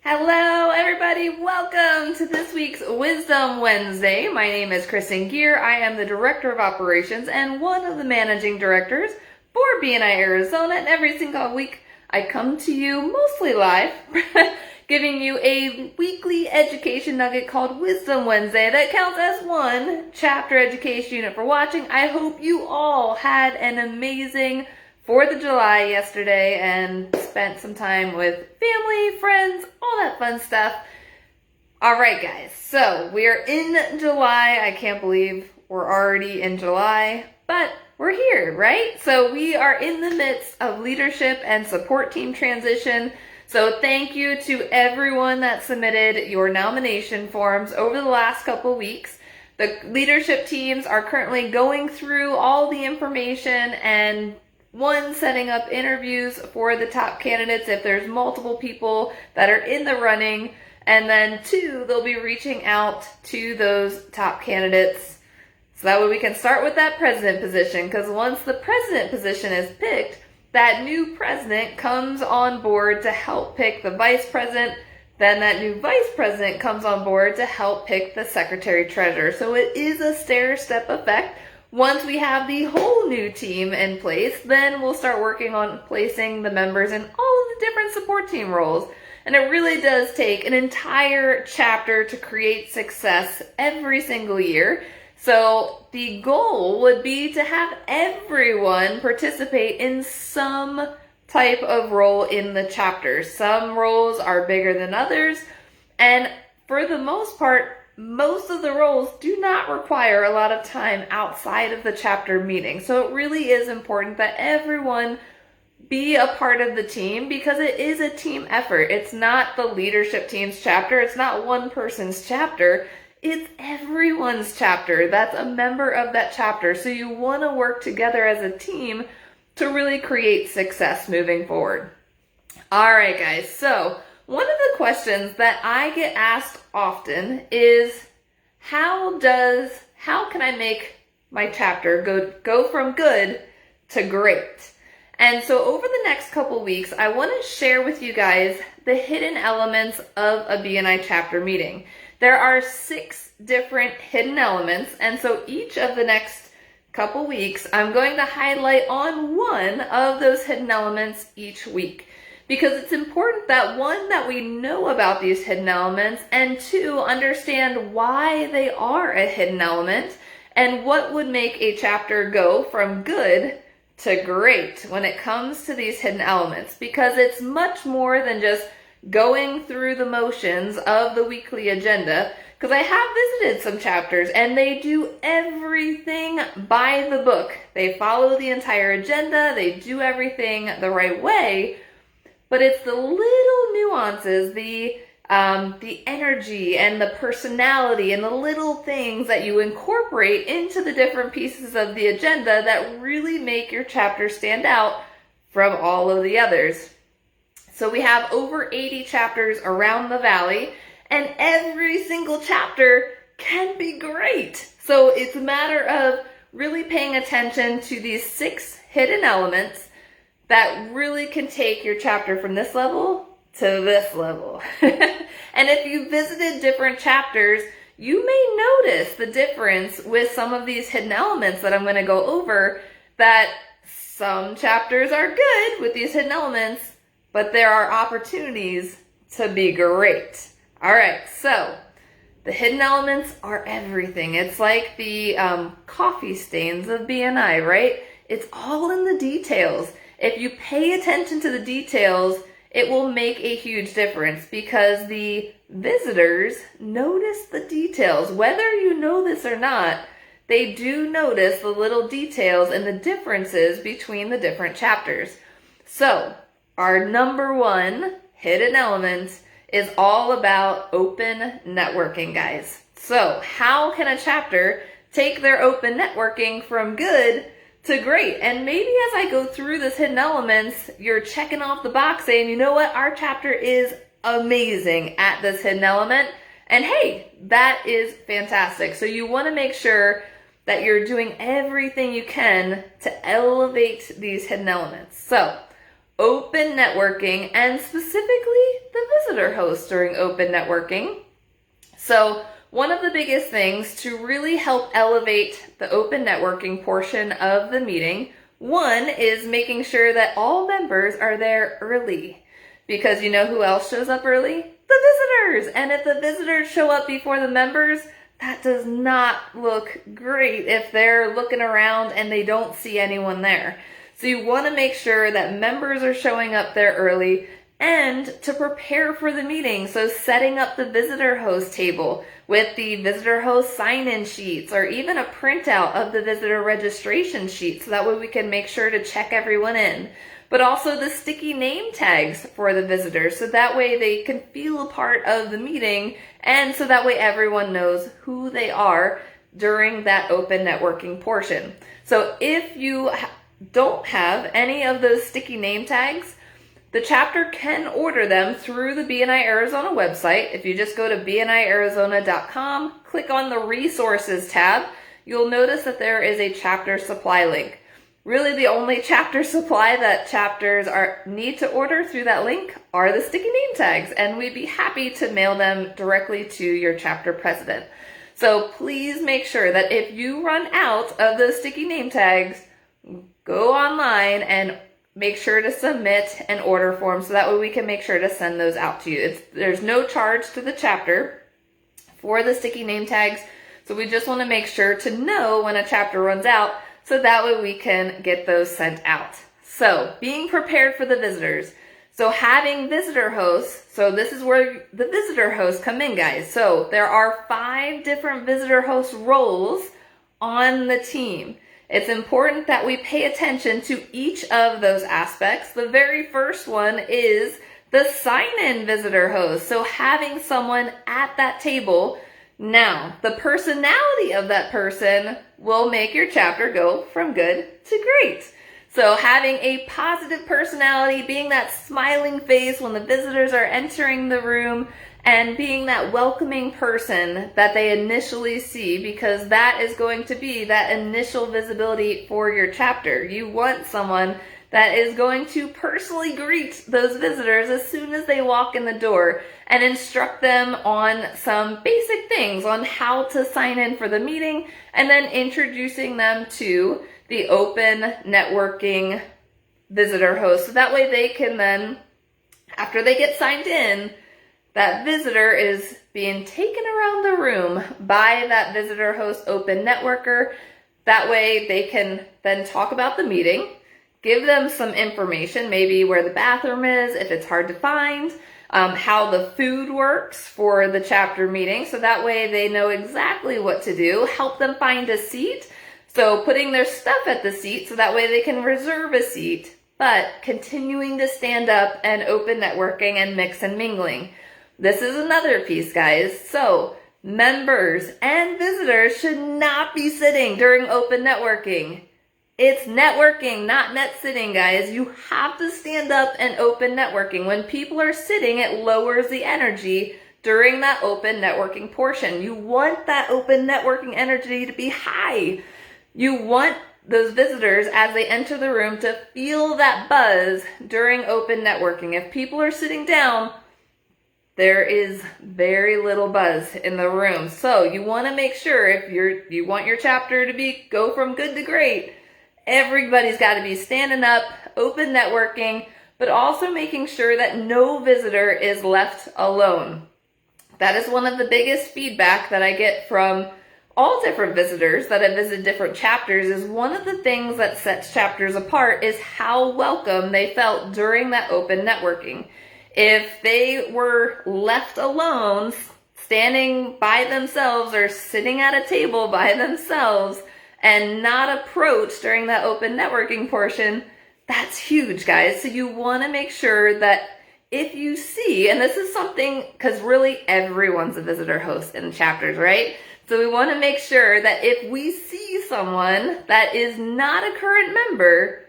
Hello, everybody. Welcome to this week's Wisdom Wednesday. My name is Kristen Gear. I am the Director of Operations and one of the Managing Directors for BNI Arizona. And every single week, I come to you mostly live, giving you a weekly education nugget called Wisdom Wednesday that counts as one chapter education unit for watching. I hope you all had an amazing 4th of July yesterday and spent some time with family, friends, all that fun stuff. All right, guys, so we are in July. I can't believe we're already in July, but we're here, right? So we are in the midst of leadership and support team transition. So thank you to everyone that submitted your nomination forms over the last couple weeks. The leadership teams are currently going through all the information and setting up interviews for the top candidates if there's multiple people that are in the running. And then 2, they'll be reaching out to those top candidates. So that way we can start with that president position, because once the president position is picked, that new president comes on board to help pick the vice president. Then that new vice president comes on board to help pick the secretary treasurer. So it is a stair-step effect. Once we have the whole new team in place, then we'll start working on placing the members in all of the different support team roles. And it really does take an entire chapter to create success every single year. So the goal would be to have everyone participate in some type of role in the chapter. Some roles are bigger than others, and for the most part, most of the roles do not require a lot of time outside of the chapter meeting. So it really is important that everyone be a part of the team, because it is a team effort. It's not the leadership team's chapter. It's not one person's chapter. It's everyone's chapter that's a member of that chapter. So you want to work together as a team to really create success moving forward. All right, guys. So one of the questions that I get asked often is, how can I make my chapter go from good to great? And so over the next couple weeks, I want to share with you guys the hidden elements of a BNI chapter meeting. There are 6 different hidden elements, and so each of the next couple weeks, I'm going to highlight on one of those hidden elements each week. Because it's important that 1, that we know about these hidden elements, and 2, understand why they are a hidden element and what would make a chapter go from good to great when it comes to these hidden elements. Because it's much more than just going through the motions of the weekly agenda. Because I have visited some chapters and they do everything by the book. They follow the entire agenda, they do everything the right way. But it's the little nuances, the energy and the personality and the little things that you incorporate into the different pieces of the agenda that really make your chapter stand out from all of the others. So we have over 80 chapters around the valley, and every single chapter can be great. So it's a matter of really paying attention to these 6 hidden elements that really can take your chapter from this level to this level. And if you visited different chapters, you may notice the difference with some of these hidden elements that I'm going to go over, that some chapters are good with these hidden elements, but there are opportunities to be great. All right, so the hidden elements are everything. It's like the coffee stains of BNI, right? It's all in the details. If you pay attention to the details, it will make a huge difference, because the visitors notice the details. Whether you know this or not, they do notice the little details and the differences between the different chapters. So our number 1 hidden element is all about open networking, guys. So how can a chapter take their open networking from good to great? And maybe as I go through this hidden elements, you're checking off the box saying, you know what, our chapter is amazing at this hidden element. And hey, that is fantastic. So you want to make sure that you're doing everything you can to elevate these hidden elements. So open networking, and specifically the visitor host during open networking. So one of the biggest things to really help elevate the open networking portion of the meeting, one is making sure that all members are there early. Because you know who else shows up early? The visitors! And if the visitors show up before the members, that does not look great if they're looking around and they don't see anyone there. So you want to make sure that members are showing up there early and to prepare for the meeting. So setting up the visitor host table with the visitor host sign-in sheets or even a printout of the visitor registration sheet so that way we can make sure to check everyone in. But also the sticky name tags for the visitors so that way they can feel a part of the meeting and so that way everyone knows who they are during that open networking portion. So if you don't have any of those sticky name tags, the chapter can order them through the BNI Arizona website. If you just go to bniarizona.com, click on the resources tab, you'll notice that there is a chapter supply link. Really the only chapter supply that chapters need to order through that link are the sticky name tags, and we'd be happy to mail them directly to your chapter president. So please make sure that if you run out of those sticky name tags, go online and make sure to submit an order form so that way we can make sure to send those out to you. There's no charge to the chapter for the sticky name tags, so we just want to make sure to know when a chapter runs out so that way we can get those sent out. So being prepared for the visitors. So having visitor hosts, so this is where the visitor hosts come in, guys. So there are 5 different visitor host roles on the team. It's important that we pay attention to each of those aspects. The very first one is the sign-in visitor host. So having someone at that table. Now, the personality of that person will make your chapter go from good to great. So having a positive personality, being that smiling face when the visitors are entering the room, and being that welcoming person that they initially see, because that is going to be that initial visibility for your chapter. You want someone that is going to personally greet those visitors as soon as they walk in the door and instruct them on some basic things on how to sign in for the meeting, and then introducing them to the open networking visitor host. So that way they can then, after they get signed in, that visitor is being taken around the room by that visitor host open networker. That way they can then talk about the meeting, give them some information, maybe where the bathroom is, if it's hard to find, how the food works for the chapter meeting, so that way they know exactly what to do, help them find a seat, so putting their stuff at the seat so that way they can reserve a seat, but continuing to stand up and open networking and mix and mingling. This is another piece, guys. So members and visitors should not be sitting during open networking. It's networking, not net sitting, guys. You have to stand up and open networking. When people are sitting, it lowers the energy during that open networking portion. You want that open networking energy to be high. You want those visitors, as they enter the room, to feel that buzz during open networking. If people are sitting down, there is very little buzz in the room. So you want to make sure if you want your chapter to go from good to great, everybody's got to be standing up, open networking, but also making sure that no visitor is left alone. That is one of the biggest feedback that I get from all different visitors that have visited different chapters. Is one of the things that sets chapters apart is how welcome they felt during that open networking. If they were left alone, standing by themselves or sitting at a table by themselves and not approached during that open networking portion, that's huge, guys. So you want to make sure that if you see, and this is something, because really everyone's a visitor host in chapters, right? So we want to make sure that if we see someone that is not a current member,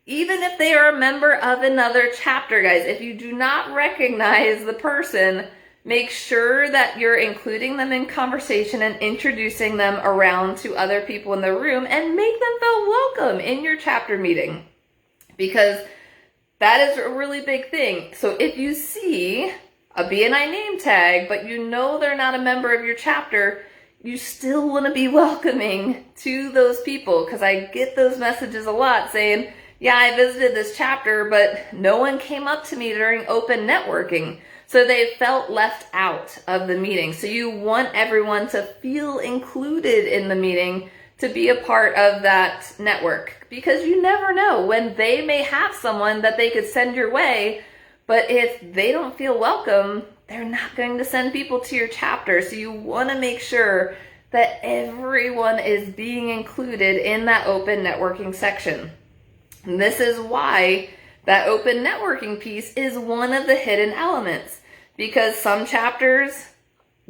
even if they are a member of another chapter, guys, if you do not recognize the person, make sure that you're including them in conversation and introducing them around to other people in the room and make them feel welcome in your chapter meeting. Because That is a really big thing. So if you see a BNI name tag, but you know they're not a member of your chapter, you still want to be welcoming to those people, because I get those messages a lot saying, yeah, I visited this chapter, but no one came up to me during open networking. So they felt left out of the meeting. So you want everyone to feel included in the meeting, to be a part of that network, because you never know when they may have someone that they could send your way, but if they don't feel welcome, they're not going to send people to your chapter. So you want to make sure that everyone is being included in that open networking section. And this is why that open networking piece is one of the hidden elements, because some chapters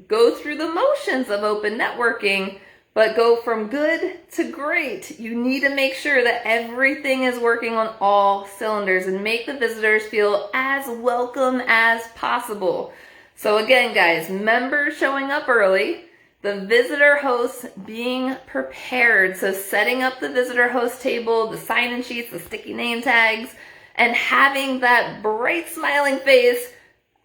go through the motions of open networking, but go from good to great. You need to make sure that everything is working on all cylinders and make the visitors feel as welcome as possible. So again, guys, members showing up early, the visitor hosts being prepared. So setting up the visitor host table, the sign-in sheets, the sticky name tags, and having that bright smiling face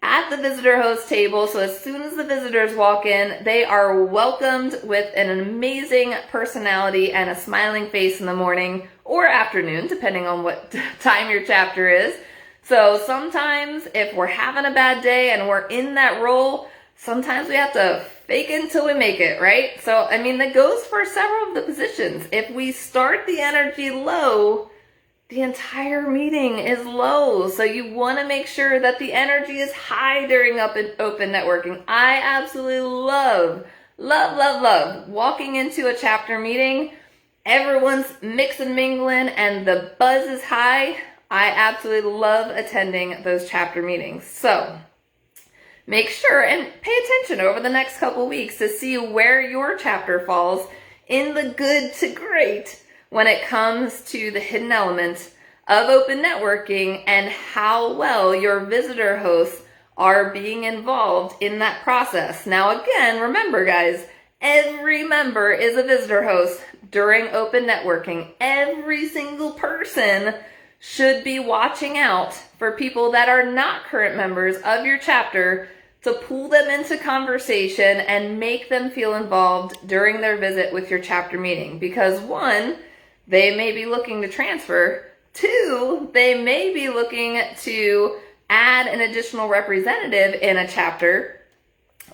at the visitor host table. So as soon as the visitors walk in, they are welcomed with an amazing personality and a smiling face in the morning or afternoon, depending on what time your chapter is. So sometimes if we're having a bad day and we're in that role, sometimes we have to fake it until we make it, right? So, I mean, that goes for several of the positions. If we start the energy low, the entire meeting is low. So you want to make sure that the energy is high during open networking. I absolutely love walking into a chapter meeting. Everyone's mix and mingling and the buzz is high. I absolutely love attending those chapter meetings. So make sure and pay attention over the next couple weeks to see where your chapter falls in the good to great when it comes to the hidden elements of open networking and how well your visitor hosts are being involved in that process. Now, again, remember, guys, every member is a visitor host during open networking. Every single person should be watching out for people that are not current members of your chapter to pull them into conversation and make them feel involved during their visit with your chapter meeting. Because one, they may be looking to transfer. Two, they may be looking to add an additional representative in a chapter.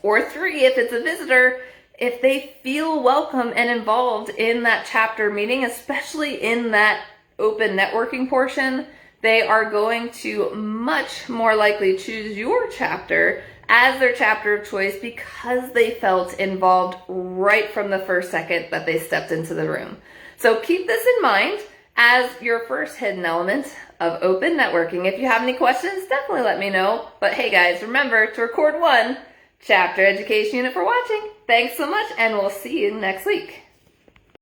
Or three, if it's a visitor, if they feel welcome and involved in that chapter meeting, especially in that open networking portion, they are going to much more likely choose your chapter as their chapter of choice because they felt involved right from the first second that they stepped into the room. So keep this in mind as your first hidden element of open networking. If you have any questions, definitely let me know. But hey guys, remember to record one chapter education unit for watching. Thanks so much, and we'll see you next week.